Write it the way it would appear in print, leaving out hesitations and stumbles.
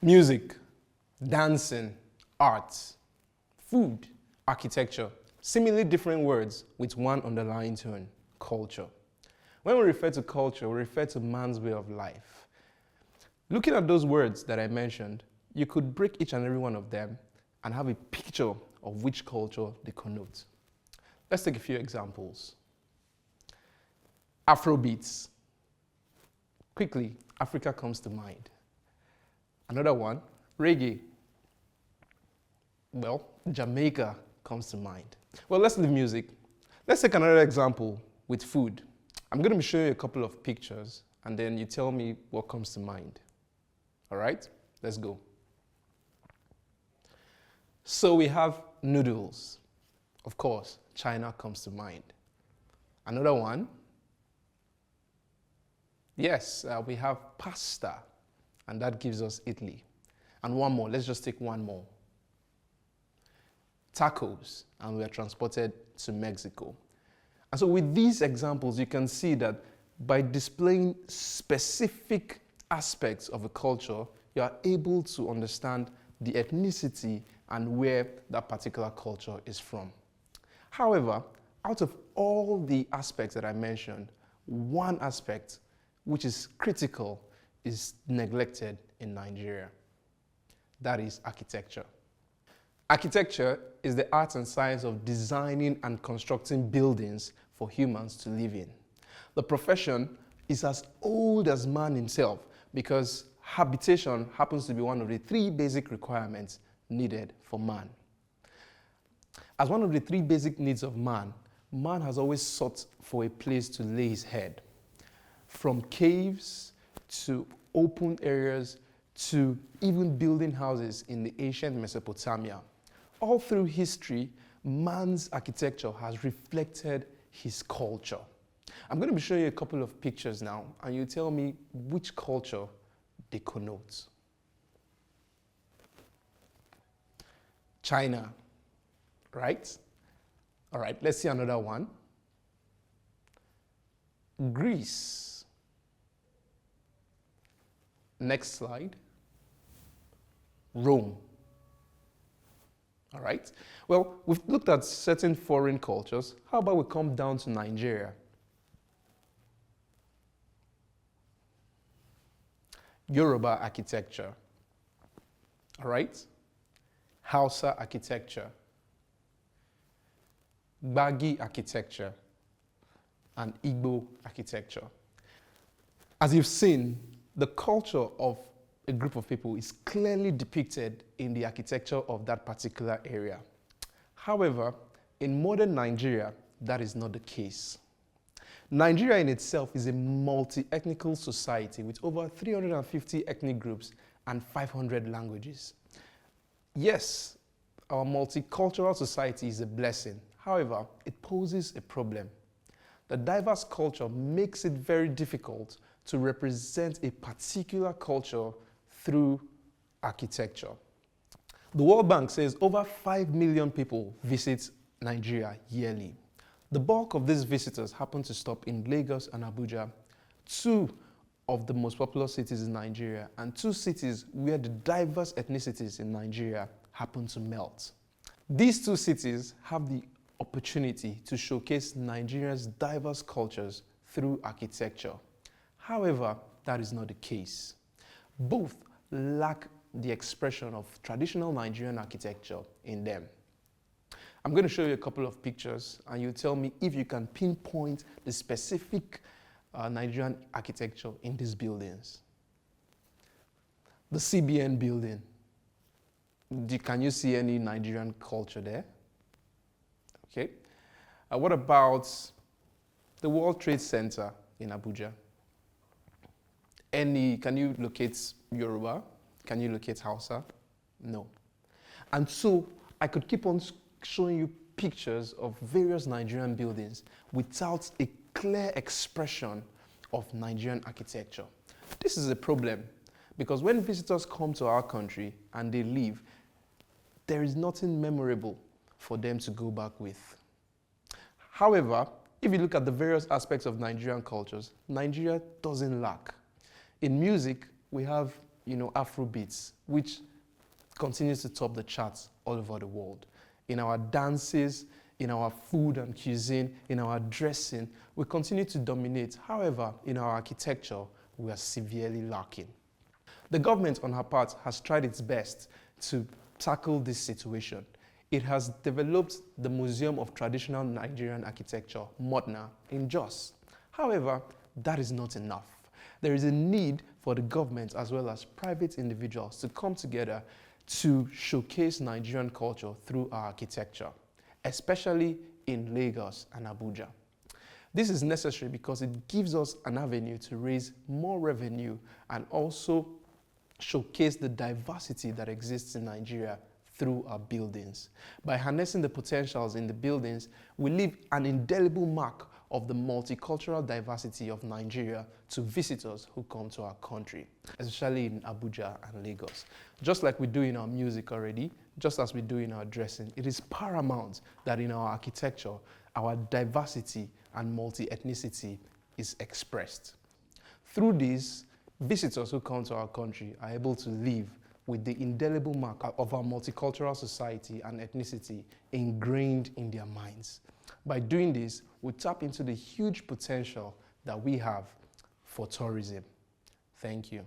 Music, dancing, arts, food, architecture, seemingly different words with one underlying tone, culture. When we refer to culture, we refer to man's way of life. Looking at those words that I mentioned, you could break each and every one of them and have a picture of which culture they connote. Let's take a few examples. Afrobeats. Quickly, Africa comes to mind. Another one, reggae. Well, Jamaica comes to mind. Well, let's leave music. Let's take another example with food. I'm going to be showing you a couple of pictures and then you tell me what comes to mind. All right, let's go. So we have noodles. Of course, China comes to mind. Another one. Yes, we have pasta, and that gives us Italy. And one more, let's just take one more. Tacos, and we are transported to Mexico. And so with these examples, you can see that by displaying specific aspects of a culture, you are able to understand the ethnicity and where that particular culture is from. However, out of all the aspects that I mentioned, one aspect which is critical is neglected in Nigeria. That is architecture. Architecture is the art and science of designing and constructing buildings for humans to live in. The profession is as old as man himself because habitation happens to be one of the three basic requirements needed for man. As one of the three basic needs of man, man has always sought for a place to lay his head. From caves to open areas to even building houses in the ancient Mesopotamia. All through history, man's architecture has reflected his culture. I'm going to be showing you a couple of pictures now, and you tell me which culture they connote. China, right? All right, let's see another one. Greece. Next slide. Rome. All right. Well, we've looked at certain foreign cultures. How about we come down to Nigeria? Yoruba architecture. All right. Hausa architecture. Gbagi architecture. And Igbo architecture. As you've seen, the culture of a group of people is clearly depicted in the architecture of that particular area. However, in modern Nigeria, that is not the case. Nigeria in itself is a multi-ethnical society with over 350 ethnic groups and 500 languages. Yes, our multicultural society is a blessing. However, it poses a problem. The diverse culture makes it very difficult to represent a particular culture through architecture. The World Bank says over 5 million people visit Nigeria yearly. The bulk of these visitors happen to stop in Lagos and Abuja, two of the most populous cities in Nigeria, and two cities where the diverse ethnicities in Nigeria happen to melt. These two cities have the opportunity to showcase Nigeria's diverse cultures through architecture. However, that is not the case. Both lack the expression of traditional Nigerian architecture in them. I'm going to show you a couple of pictures and you tell me if you can pinpoint the specific Nigerian architecture in these buildings. The CBN building. Can you see any Nigerian culture there? Okay. What about the World Trade Center in Abuja? Can you locate Yoruba? Can you locate Hausa? No. And so I could keep on showing you pictures of various Nigerian buildings without a clear expression of Nigerian architecture. This is a problem because when visitors come to our country and they leave, there is nothing memorable for them to go back with. However, If you look at the various aspects of Nigerian cultures, Nigeria doesn't lack. In music, we have, Afrobeats, which continues to top the charts all over the world. In our dances, in our food and cuisine, in our dressing, we continue to dominate. However, in our architecture, we are severely lacking. The government, on her part, has tried its best to tackle this situation. It has developed the Museum of Traditional Nigerian Architecture, MOTNA, in Jos. However, that is not enough. There is a need for the government as well as private individuals to come together to showcase Nigerian culture through our architecture, especially in Lagos and Abuja. This is necessary because it gives us an avenue to raise more revenue and also showcase the diversity that exists in Nigeria through our buildings. By harnessing the potentials in the buildings, we leave an indelible mark of the multicultural diversity of Nigeria to visitors who come to our country, especially in Abuja and Lagos. Just like we do in our music already, just as we do in our dressing, it is paramount that in our architecture, our diversity and multi-ethnicity is expressed. Through this, visitors who come to our country are able to live with the indelible mark of our multicultural society and ethnicity ingrained in their minds. By doing this, we tap into the huge potential that we have for tourism. Thank you.